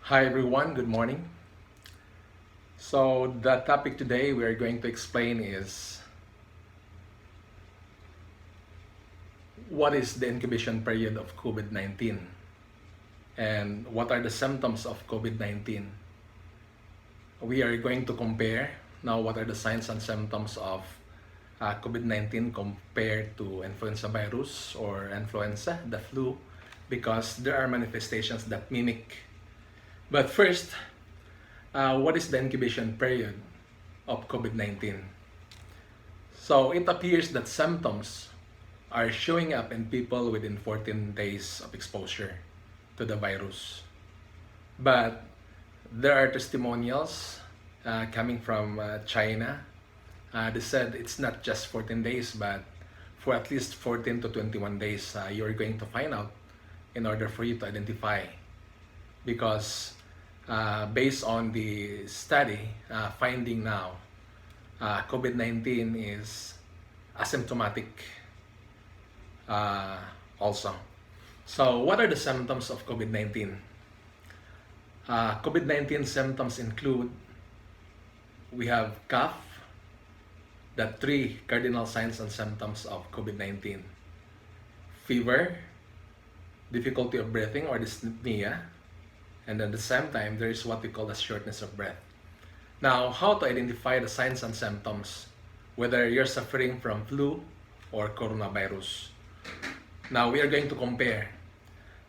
Hi everyone, good morning. So the topic today we are going to explain is what is the incubation period of COVID-19 and what are the symptoms of COVID-19. We are going to compare now what are the signs and symptoms of COVID-19 compared to influenza virus or influenza, the flu, because there are manifestations that mimic. But first, what is the incubation period of COVID-19? So it appears that symptoms are showing up in people within 14 days of exposure to the virus. But there are testimonials coming from China. They said it's not just 14 days, but for at least 14 to 21 days, you're going to find out in order for you to identify. Because based on the study finding now, COVID-19 is asymptomatic also. So what are the symptoms of COVID-19? COVID-19 symptoms include, we have cough, the three cardinal signs and symptoms of COVID-19. Fever, difficulty of breathing or dyspnea, and at the same time, there is what we call a shortness of breath. Now, how to identify the signs and symptoms, whether you're suffering from flu or coronavirus. Now, we are going to compare.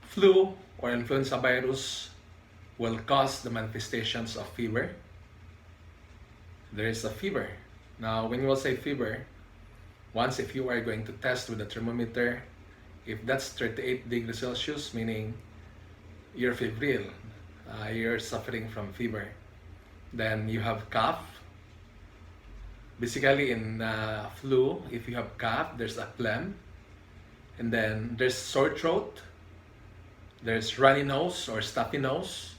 Flu or influenza virus will cause the manifestations of fever. There is a fever. Now, when you will say fever, once if you are going to test with a thermometer, if that's 38 degrees Celsius, meaning you're febrile, you're suffering from fever. Then you have cough. Basically in flu, if you have cough, there's a phlegm. And then there's sore throat. There's runny nose or stuffy nose.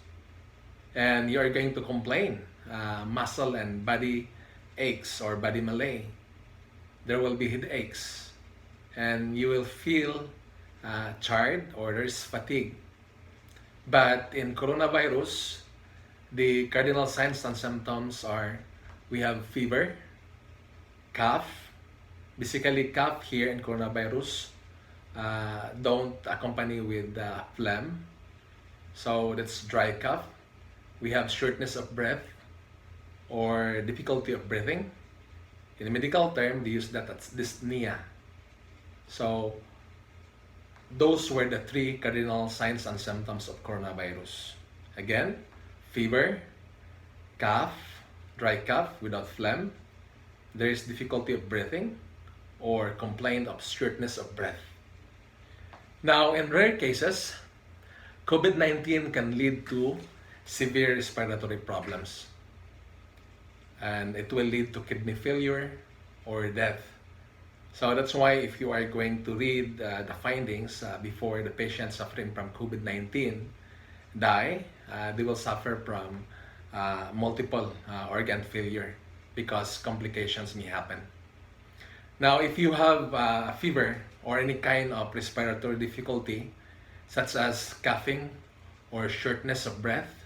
And you are going to complain, muscle and body aches or body malaise. There will be headaches. And you will feel tired or there's fatigue. But in coronavirus, the cardinal signs and symptoms are, we have fever, cough. Basically, cough here in coronavirus don't accompany with phlegm. So that's dry cough. We have shortness of breath or difficulty of breathing. In a medical term, they use that as dyspnea. So those were the three cardinal signs and symptoms of coronavirus. Again, fever, cough, dry cough without phlegm, there is difficulty of breathing, or complaint of shortness of breath. Now, in rare cases, COVID-19 can lead to severe respiratory problems. And it will lead to kidney failure or death. So that's why if you are going to read the findings before the patient suffering from COVID-19 die, they will suffer from multiple organ failure because complications may happen. Now, if you have fever or any kind of respiratory difficulty, such as coughing or shortness of breath,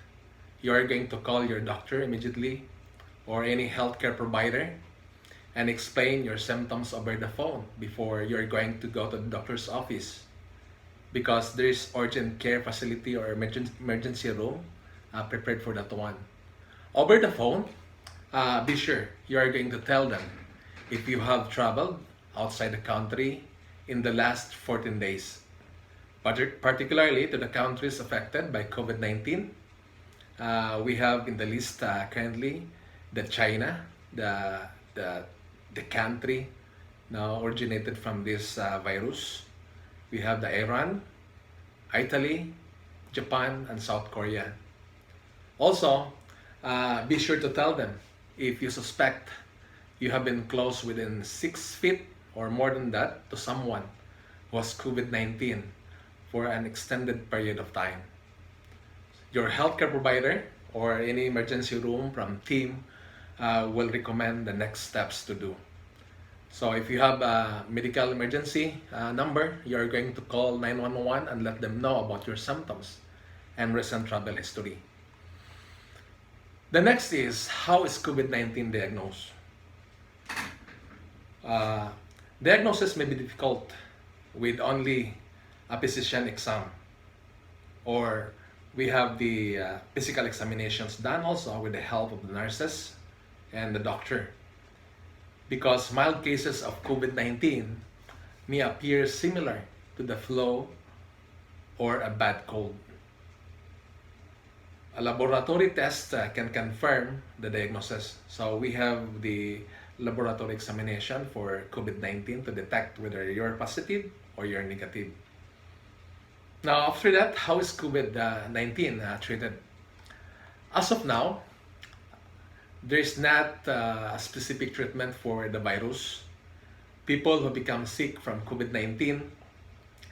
you are going to call your doctor immediately or any healthcare provider and explain your symptoms over the phone before you're going to go to the doctor's office, because there is urgent care facility or emergency room prepared for that one. Over the phone, be sure you are going to tell them if you have traveled outside the country in the last 14 days, particularly to the countries affected by COVID-19. We have in the list currently the China, the country now originated from this virus. We have the Iran, Italy, Japan, and South Korea. Also, be sure to tell them if you suspect you have been close within 6 feet or more than that to someone who has COVID-19 for an extended period of time. Your healthcare provider or any emergency room from team will recommend the next steps to do. So if you have a medical emergency number, you are going to call 911 and let them know about your symptoms and recent travel history. The next is, how is COVID-19 diagnosed? Uh, Diagnosis may be difficult with only a physician exam, or we have the physical examinations done also with the help of the nurses and the doctor, because mild cases of COVID-19 may appear similar to the flu or a bad cold. A laboratory test can confirm the diagnosis. So we have the laboratory examination for COVID-19 to detect whether you're positive or you're negative. Now, after that, how is COVID-19 treated? As of now, there is not a specific treatment for the virus. People who become sick from COVID-19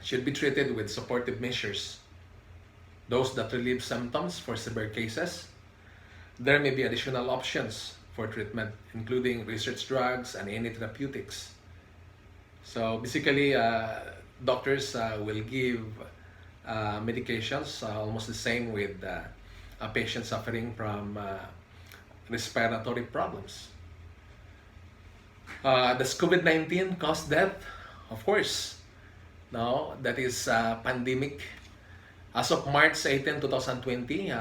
should be treated with supportive measures. Those that relieve symptoms for severe cases. There may be additional options for treatment, including research drugs and any therapeutics. So basically, doctors will give medications almost the same with a patient suffering from respiratory problems. Does COVID-19 cause death? Of course. No, that is pandemic. As of March 18, 2020,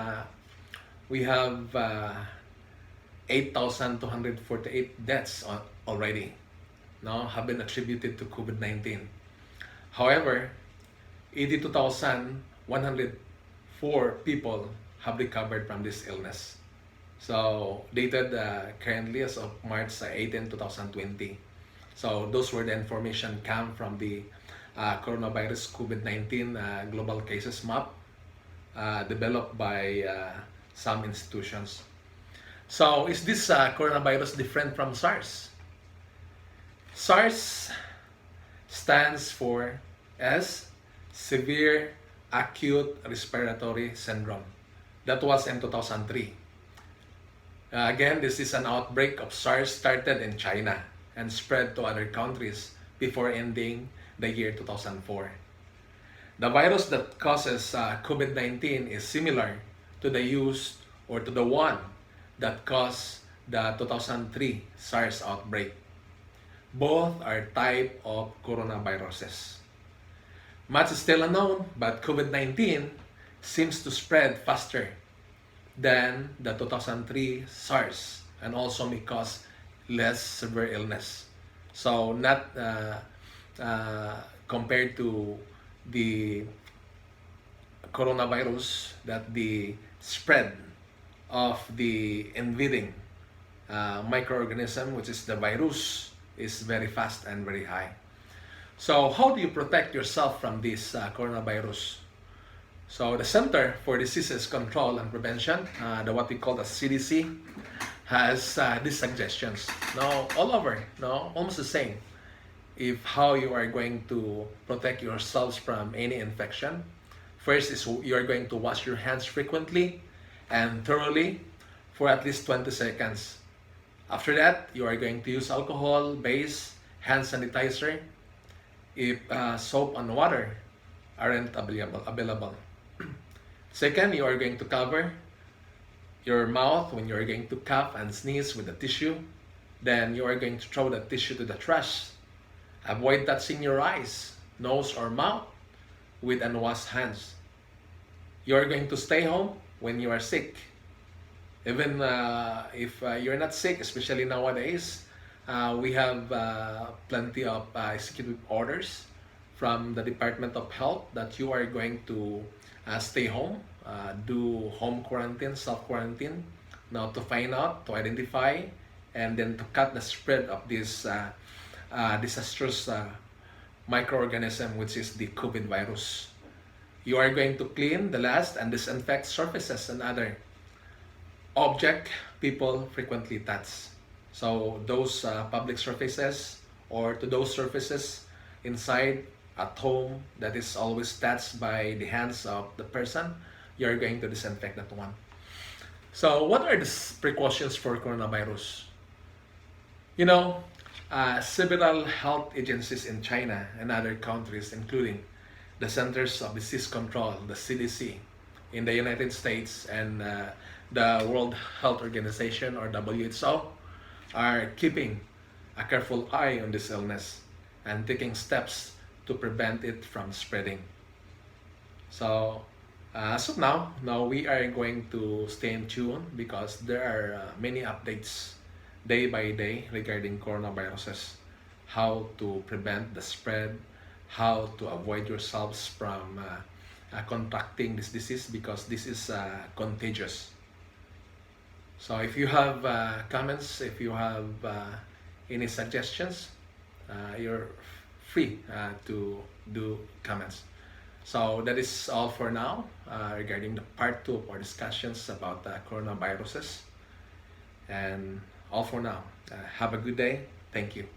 we have 8,248 deaths already now have been attributed to COVID-19. However, 82,104 people have recovered from this illness. So, dated currently as of March 18, 2020. So, those were the information come from the coronavirus COVID-19 global cases map developed by some institutions. So, is this coronavirus different from SARS? SARS stands for Severe Acute Respiratory Syndrome. That was in 2003. Again, this is an outbreak of SARS started in China and spread to other countries before ending the year 2004. The virus that causes COVID-19 is similar to the one that caused the 2003 SARS outbreak. Both are type of coronaviruses. Much is still unknown, but COVID-19 seems to spread faster than the 2003 SARS and also may cause less severe illness. So not compared to the coronavirus, that the spread of the invading microorganism, which is the virus, is very fast and very high. So how do you protect yourself from this coronavirus? So the Center for Diseases Control and Prevention, what we call the CDC, has these suggestions. Now, all over, no, almost the same. If how you are going to protect yourselves from any infection. First is you are going to wash your hands frequently and thoroughly for at least 20 seconds. After that, you are going to use alcohol-based hand sanitizer if soap and water aren't available. Second, you are going to cover your mouth when you are going to cough and sneeze with a tissue. Then you are going to throw the tissue to the trash. Avoid touching your eyes, nose, or mouth with unwashed hands. You are going to stay home when you are sick. Even if you're not sick, especially nowadays, we have plenty of executive orders from the Department of Health that you are going to stay home, do home quarantine, self-quarantine, now to find out, to identify, and then to cut the spread of this disastrous microorganism, which is the COVID virus. You are going to clean the last and disinfect surfaces and other object people frequently touch. So those public surfaces or to those surfaces inside at home that is always touched by the hands of the person, you're going to disinfect that one. So what are the precautions for coronavirus? You know, several health agencies in China and other countries, including the Centers of Disease Control, the CDC, in the United States and the World Health Organization, or WHO, are keeping a careful eye on this illness and taking steps to prevent it from spreading. So as of now we are going to stay in tune because there are many updates day by day regarding coronaviruses, how to prevent the spread, how to avoid yourselves from contracting this disease because this is contagious. So if you have comments, if you have any suggestions, you're free to do comments. So that is all for now regarding the part 2 of our discussions about coronaviruses. And all for now. Have a good day. Thank you.